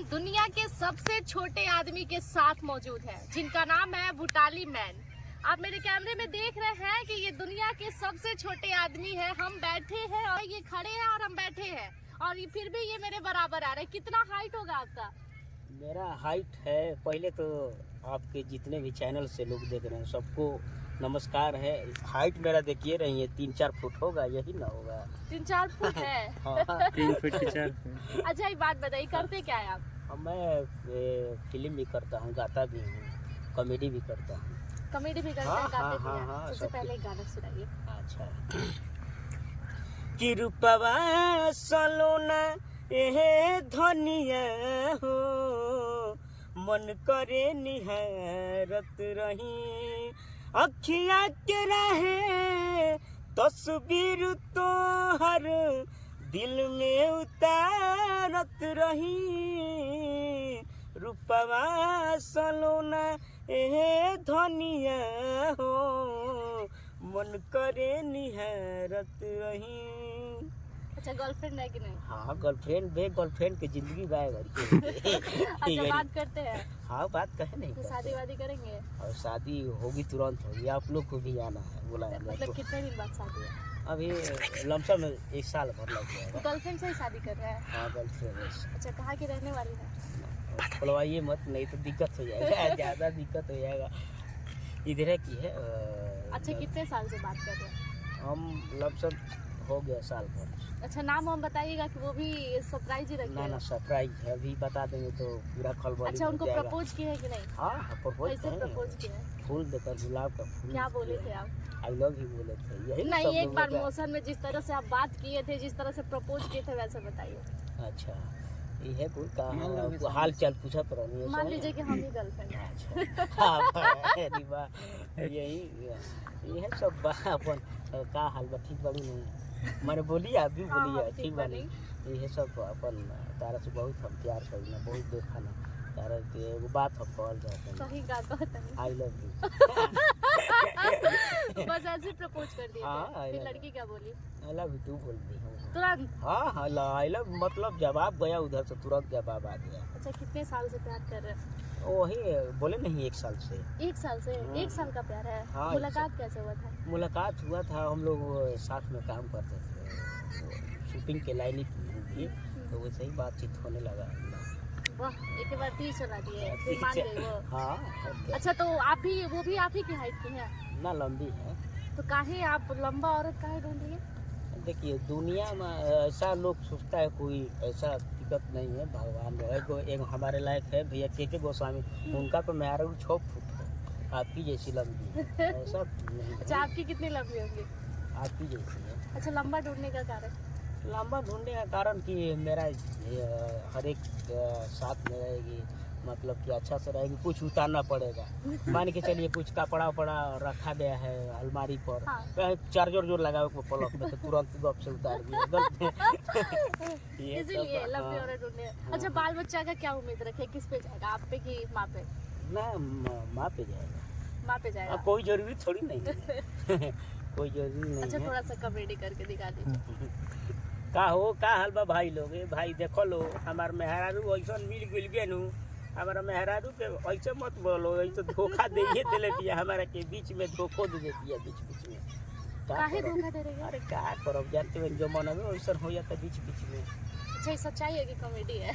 हम दुनिया के सबसे छोटे आदमी के साथ मौजूद हैं, जिनका नाम है भूटाली मैन। आप मेरे कैमरे में देख रहे हैं कि ये दुनिया के सबसे छोटे आदमी है। हम बैठे हैं और ये खड़े हैं और हम बैठे हैं, और ये फिर भी ये मेरे बराबर आ रहे हैं। कितना हाइट होगा आपका? मेरा हाइट है, पहले तो आपके जितने भी चैनल से लोग देख रहे हैं सबको नमस्कार है। हाइट मेरा देखिए रही है 3-4 फुट होगा, यही ना होगा? 3-4 फुट है। हाँ। 3 फुट के 4 फुट। अच्छा, एक बात बताइए, करते क्या है आप? मैं फिल्म भी करता हूँ, गाता भी हूँ, कॉमेडी भी करता हूँ। कॉमेडी भी करते हैं, गाते भी हैं। सबसे पहले एक गाना सुनाइए। अच्छा। कि रूपवा सलोना एहे धनिया हो, मन करे निहारत रही, अखिया के रहे तस्वीर तो हर दिल में उतारत रही। रूपवा सलोना एहे धनिया हो, मन करे निहारत रही। अच्छा, गर्लफ्रेंड है कि नहीं? हाँ, गर्लफ्रेंड की जिंदगी गाय भर अच्छा, बात करते हैं। हाँ, बात कहे नहीं तो शादी वादी करेंगे? और शादी होगी, तुरंत होगी। आप लोग को भी आना है, बुलाया मतलब कितने दिन बाद शादी है? अभी लमसम में 1 साल भर लग जाएगा। गर्लफ्रेंड से ही शादी कर रहे हैं? हाँ, गर्लफ्रेंड। अच्छा, कहाँ की रहने वाली है? खुलवाइए मत, नहीं तो दिक्कत हो जाएगा। ज़्यादा दिक्कत हो जाएगा। इधर की है। अच्छा, कितने साल से बात कर रहे हैं? हम लमसम हो गया साल भर। अच्छा, नाम हम बताइएगा कि वो भी सरप्राइज ही रखिएगा। ना सरप्राइज है, अभी बता देंगे तो पूरा खलबली। अच्छा, उनको प्रपोज किए है कि नहीं? हाँ, प्रपोज। कैसे प्रपोज किए हैं? फूल देकर, गुलाब का फूल। क्या बोले थे आप? आई लव यू बोले थे, यही नहीं, सब एक बार लोगों का। मौसम में जिस तरह से आप बात किए थे, जिस तरह से प्रपोज किए थे, वैसे बताइए। अच्छा, ये कोई कहा हाल चाल पूछा तो रही है। मान लीजिए कि हम ही गर्लफ्रेंड हैं। अच्छा। हाँ, अरे वाह, यही है सब अपन का हाल बा, ठीक बड़ी नहीं मैंने बोली, आप भी बोलिए ठीक बनी। ये सब अपन तारा से बहुत हम प्यार करी ना, बहुत देखा ना तारा के एगो बात हम कहल जाते सही कहता है। I love you. बस ऐसे प्रपोज कर दिया। हाँ, फिर लड़की क्या बोली? आई लव यू तू बोल दी तुरंत? हाँ हाँ, आई लव मतलब जवाब गया उधर से, तुरंत जवाब आ गया। अच्छा, कितने साल से प्यार कर रहे हैं? वही बोले नहीं, 1 साल से। 1 साल से? 1 साल का प्यार है? हाँ, मुलाकात कैसे हुआ था? मुलाकात हुआ था, हम लोग साथ में काम करते थे, शूटिंग के लाइन भी, तो वैसे ही बातचीत होने लगा। वाह, एक बार तीर चला दिए, फिर मान गए वो। हाँ। अच्छा, तो आप भी, वो भी आप ही की हाइट की है ना? लंबी है तो काहे आप लंबा औरत काहे ढूंढ रही है? देखिए, दुनिया में ऐसा लोग सोचता है, कोई ऐसा दिक्कत नहीं है। भगवान एक हमारे लायक है भैया के गोस्वामी, उनका तो मेरा 6 फुट है, आपकी जैसी लंबी है। ऐसा नहीं। अच्छा, आपकी कितनी लंबी होंगी? आपकी जैसी है। अच्छा, लंबा ढूंढने का कारण? लंबा ढूंढने का कारण कि मेरा हर एक साथ में रहेगी, मतलब कि अच्छा से रहेगी। कुछ उतारना पड़ेगा, मान के चलिए कुछ कपड़ा वपड़ा रखा गया है अलमारी पर, हाँ। चार्जर जो लगाओ पलक में तो तुरंत गप से उतार दिया। इसीलिए लंबी औरत ढूंढने। अच्छा, बाल बच्चा का क्या उम्मीद रखे? किस पे जाएगा, आप पे कि माँ पे? ना, माँ पे जाएगा। माँ पे जाएगा? कोई जरूरी थोड़ी नहीं है। कोई जरूरी नहीं। अच्छा, थोड़ा सा कॉमेडी करके दिखा दीजिए। का हो, का हाल बा भाई लोग? भाई देखो लो, हमार मेहरारू ऐसा मिल गुल गए नु, हमारा मेहरारू के ऐसे मत बोलो, ऐसे धोखा दे दिले दिया हमारा के बीच में, धोखो दे देती है बीच में। काहे धोखा दे रही है? अरे क्या करब, जानते हो जमाना में वैसा हो जाता बीच में। अच्छा, सच्चाई है कि कॉमेडी है?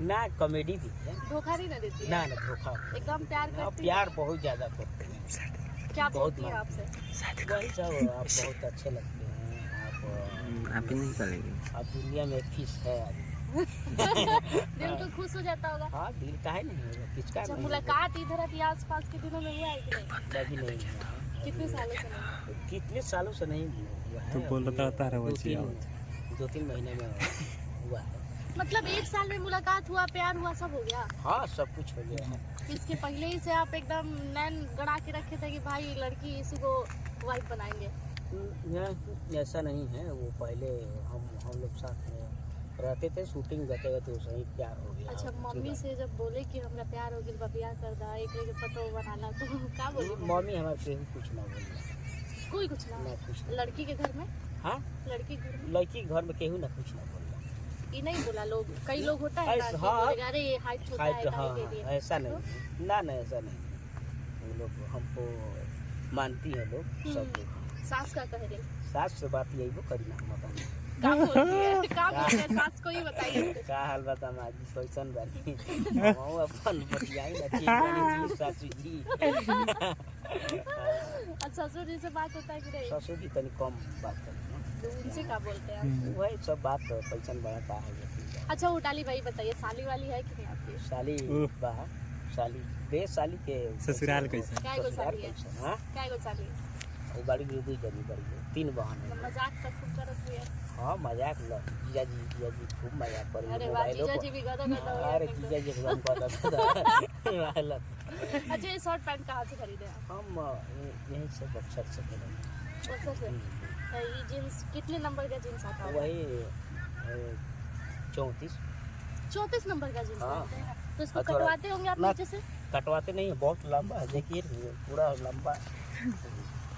ना, कॉमेडी भी है। धोखा नहीं ना देती है? ना ना, धोखा एकदम प्यार करती है? प्यार बहुत ज्यादा करते हैं। क्या बोलती है आपसे? वही सब, आप बहुत अच्छे लगते हैं। आप ही नहीं करेंगे? आप दुनिया में फिश है। दिल तो खुश हो जाता होगा। हाँ, दिल का है नहीं होगा, किसका अच्छा, नहीं। मुलाकात इधर अभी आसपास के दिनों में हुआ है कि नहीं? कभी नहीं हुआ। कितने सालों से नहीं? कितने सालों से नहीं हुआ है। तो बोल रहा था 2-3 महीने में हुआ है। मतलब 1 साल में मुलाकात हुआ, प्यार हुआ, सब हो गया? हाँ, सब कुछ हो गया है। इसके पहले ही से आप एकदम नैन गड़ा के रखे थे कि भाई लड़की इसी को वाइफ बनाएंगे? ऐसा नहीं है, वो पहले हम लोग साथ में रहते थे, शूटिंग करते हुए, तो सही प्यार हो गया। अच्छा, मम्मी से जब बोले कि हमरा प्यार हो गया, बियाह कर दा, एक लेके पतो बनाना, तो क्या बोली? मम्मी हमारे कुछ ना बोली। कोई कुछ ना? कुछ। लड़की के घर में? हाँ, लड़की घर में? लड़की घर में केहू ना कुछ ना बोल। ये नहीं बोला लोग, कई लोग होता है ना ऐसा, कि हाँ। बोलेगा, अरे ये हाइट छोटा है हाइट, हाँ काहे के लिए। ऐसा नहीं, ना ऐसा नहीं, वो लोग हमको मानती है लोग, सब लोग। सास का कह रही, सास से बात यही वो करी ना हम अपन का बोलती है, का बोलते हैं सास को ही बताइए। का हाल बता माँ जी, कैसन बानी हम अपन बतियाई ना, ठीक बानी जी सासू जी। और ससुर जी से बात होता है कि नहीं? ससुर जी तनी कम बात करती हैं, तो उनसे का बोलते हैं? वही सब बात पैसन बढ़ता है। अच्छा उटाली भाई बताइए, साली वाली है कि नहीं आपकी? साली बा, साली दे, साली के ससुराल कैसे? क्या गो ससुराल साली है? कैसे? हाँ, क्या गो साली? वो बड़ी विरोधी करनी पड़ी है, 3 बहन है। मजाक तो खूब करत हुई है। हाँ मजाक लो, जीजा जी खूब मजाक करी अरे वाह, जीजा जी भी गदा गदा हो अरे गए जीजा जी एकदम गदा। अच्छा ये शर्ट पैंट कहाँ से खरीदे आप? हम यहीं से बक्सर से मिले, बक्सर से? तो ये जीन्स कितने नंबर का जीन्स आता है? वही 34। 34 नंबर का जीन्स हाँ। पहनते हैं। तो इसको थोड़ा- कटवाते होंगे आप ना- नीचे से? कटवाते नहीं है, बहुत लंबा है, देखिए पूरा लंबा।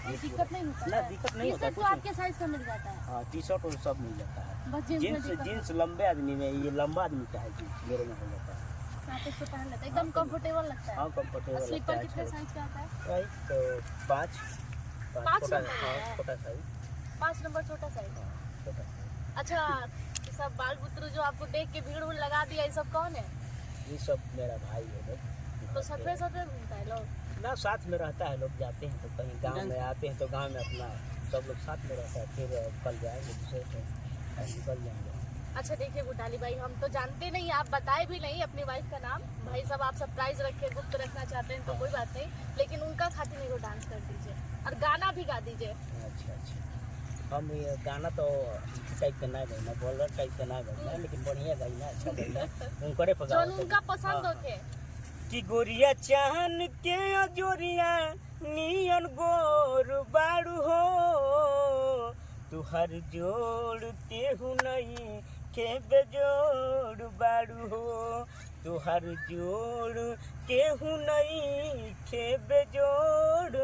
और दिक्कत नहीं होता ना है? दिक्कत नहीं होता टी-शर्ट तो कुछ आपके साइज का मिल जाता है, हाँ, टी-शर्ट और सब मिल जाता है। बस जीन्स में जींस दिक्कत जींस लंबे आदमी में, ये लंबा आदमी का है जींस, मेरे में हो जाता है। आप इसको पहन लेते हैं, एकदम कंफर्टेबल लगता है। हाँ कंफर्टेबल और लगता स्लीपर है, कितने अच्छा साइज का आता है? लगता है। वही तो 5 पाँच छोटा, नंबर हाँ है। छोटा साइज, 5 नंबर छोटा साइज। हाँ छोटा साइज। अच्छा ये सब बाल बुतरू जो आपको देख के भीड़ उड़ लगा दिया, ये सब कौन है? ये सब मेरा भाई है लोग। तो सफेद सफेद घूमता है लोग। ना साथ में रहता है, लोग जाते हैं तो कहीं गांव में आते हैं तो गांव में अपना सब लोग साथ में रहता है, फिर कल जाएंगे दूसरे से निकल जाएंगे। अच्छा देखिए बुटाली भाई, हम तो जानते नहीं, आप बताए भी नहीं अपनी वाइफ का नाम। भाई साहब आप सरप्राइज रखे, गुप्त रखना चाहते हैं तो कोई बात नहीं, लेकिन उनका खातिर मेरे को डांस कर दीजिए और गाना भी गा दीजिए। अच्छा हम ये गाना तो टाइप का ना गाइना, बॉलर टाइप का ना गाइना, लेकिन बढ़िया गाइना, अच्छा गाइना उनकरे पर जो उनका पसंद होते। कि गोरिया चाहन के जोरिया नियन गोर बाड़ू हो, तुहर जोड़ केहू नहीं के बेजोड़ बाड़ू हो, तुहर जोड़ केहू नहीं के बेजोड़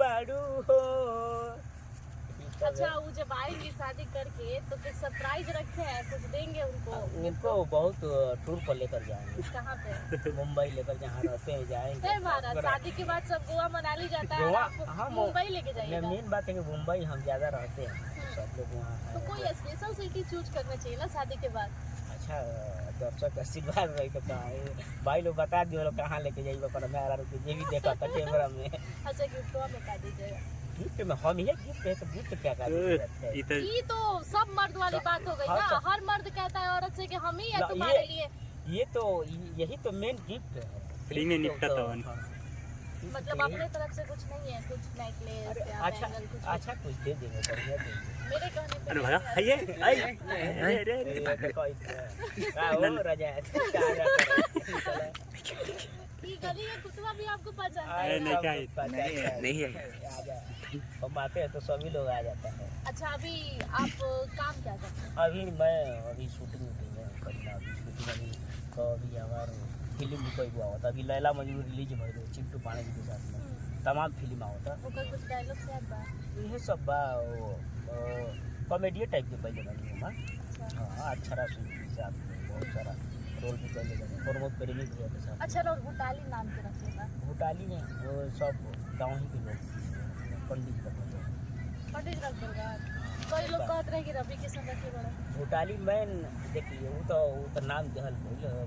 बाड़ू हो। अच्छा वो जब आएंगे शादी करके तो कुछ सरप्राइज रखे हैं, कुछ देंगे उनको? उनको बहुत टूर पर लेकर जाएंगे, कहाँ पे? मुंबई लेकर जहाँ रहते हैं जाएंगे। हे महाराज, शादी के बाद सब गोवा मनाली जाता है, गोवा, आप हाँ, मुंबई लेके जाइएगा। मेन बात है कि मुंबई हम ज़्यादा रहते हैं, सब लोग वहाँ तो हैं। कोई स्पेशल सिटी चूज करना चाहिए ना शादी के बाद। अच्छा दर्शक आशीर्वाद रही तो कहाँ भाई लोग बता दियो लोग कहाँ लेके जाइए, पर मेरा रुपये ये भी देखा था कैमरा में। अच्छा गिफ्ट में बता दीजिएगा। गिफ्ट में हम ही गिफ्ट है तो गिफ्ट क्या कर ये तो सब मर्द वाली बात हो गई हाँ, ना, सब- हर मर्द कहता है औरत से कि हम ही है ना, तुम्हारे लिए। ये तो यही तो मेन गिफ्ट है, फ्री में निपटा तो- था हाँ। मतलब यही- अपने तरफ से कुछ नहीं है, कुछ नेकलेस अरे या अच्छा बैंगल कुछ? अच्छा कुछ दे देंगे, बढ़िया देंगे। मेरे कहने पे अरे नहीं भगा है। ये आई ये देखो क्या हो रजा ये गली का कुतवा भी आपको पहचानता अरे है? नहीं, क्या है? नहीं हम आते हैं तो सभी लोग आ जाता है। अच्छा अभी आप काम क्या करते हैं? अभी शूटिंग में करना, अभी शूटिंग अभी तो अभी हमारे फिल्म भी कोई हुआ होता, अभी लैला मजनू रिलीज भइल चिंटू पाणे जी के साथ में, तमाम फिल्म होता। ओकर कुछ डायलॉग याद बा? यही सब बा, कॉमेडी टाइप के पहले बनी हुआ। अच्छा। हाँ अक्षरा सिंह के साथ में बहुत सारा रोल भी पहले बने, प्रमोद प्रेमी भैया के साथ। अच्छा लोग भूटाली नाम के रखिएगा। भूटाली में वो सब गाँव ही के लोग, पंडित लोग होते हैं। पंडित रख देगा। कई लोग कहते रहे कि रवि किशन रखे बड़ा। भूटाली मैन देखिए वो तो नाम दहल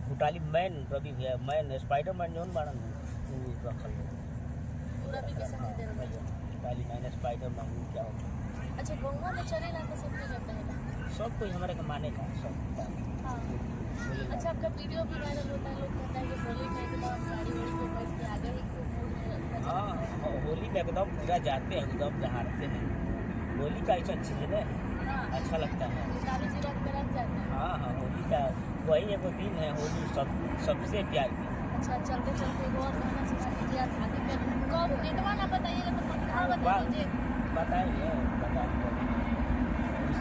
भूटाली मैन रवि भैया, मैन स्पाइडरमैन जोन बाड़न वो रखल रवि किशन नहीं दे रहे। भूटाली मैन स्पाइडरमैन क्या होता है। अच्छा गंगा में चलेगा तो सब नहीं करते हैं ना? सब कोई हमारे को मानेगा सब। हाँ। अच्छा आपका वीडियो भी वायरल होता है, लोग कहता है कि होली में एकदम गाड़ी वाड़ी पे बैठ के आगे ही खूब मूड में रखता है। हाँ होली में एकदम पूरा जाते हैं, एकदम जहारते हैं। होली का ऐसा चीज़ है ना, हाँ। अच्छा लगता है। दारू जी रात में रख जाते हैं। हाँ हाँ होली का वही एक दिन है, होली सबसे प्यारी है। अच्छा चलते चलते वो और गाना सुना दीजिए आप शादी पे। कब डेटवा ना बताइएगा तो पक्का बता दीजिए। बताएंगे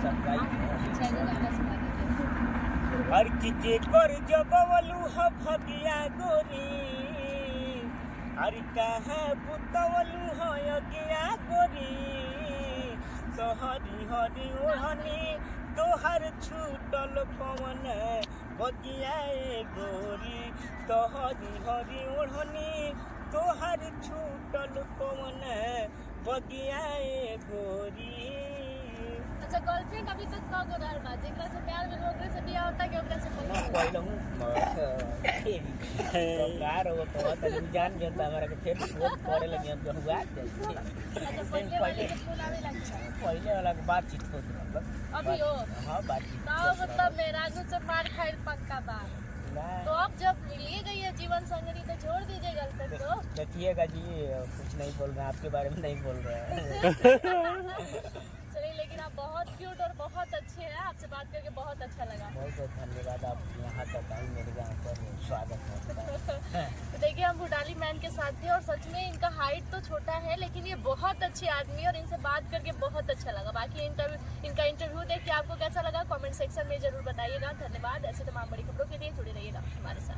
सरप्राइज अच्छा एगो गाना सुना दीजिए। हर चीजे कर जबवलू ह भगिया गोरी, हर कहाँ पुतवलू ह यज्ञा गोरी, तो हरी हरी ओढ़नी तोहर छूटल पवन बगियाए गोरी तोहरी हरी ओढ़नी तोहर छूटल पवन बगियाए गोरी। अच्छा गर्लफ्रेंड अभी तक का गो रहल बा जेकरा से प्यार में ओकरे से बियाह होता कि ओकरा से पहले पहले हूँ कार हो तो तनी जान जनता हमारा के फिर फोन करे लगे हम जो हुआ अच्छा पहले वाले के फोन आवे लगी पहले वाला के बातचीत होत मतलब अभी हो हाँ बातचीत ना मतलब मेरा से मार खाइल पक्का बा तो अब जब लिए गई है जीवन संगनी तो छोड़ दीजिए गर्लफ्रेंड को। देखिएगा जी कुछ नहीं बोल रहे हैं आपके बारे में नहीं बोल रहे हैं। चलिए लेकिन आप बहुत क्यूट और बहुत अच्छे हैं आपसे बात करके बहुत अच्छा लगा। बहुत बहुत धन्यवाद आप यहाँ तक आई मेरे गाँव पर स्वागत है। तो देखिए हम भुटाली मैन के साथ थे और सच में इनका हाइट तो छोटा है लेकिन ये बहुत अच्छे आदमी और इनसे बात करके बहुत अच्छा लगा। बाकी इनका इंटरव्यू देख के आपको कैसा लगा कमेंट सेक्शन में जरूर बताइएगा। धन्यवाद। ऐसे तमाम बड़ी खबरों के लिए जुड़े रहिएगा हमारे साथ।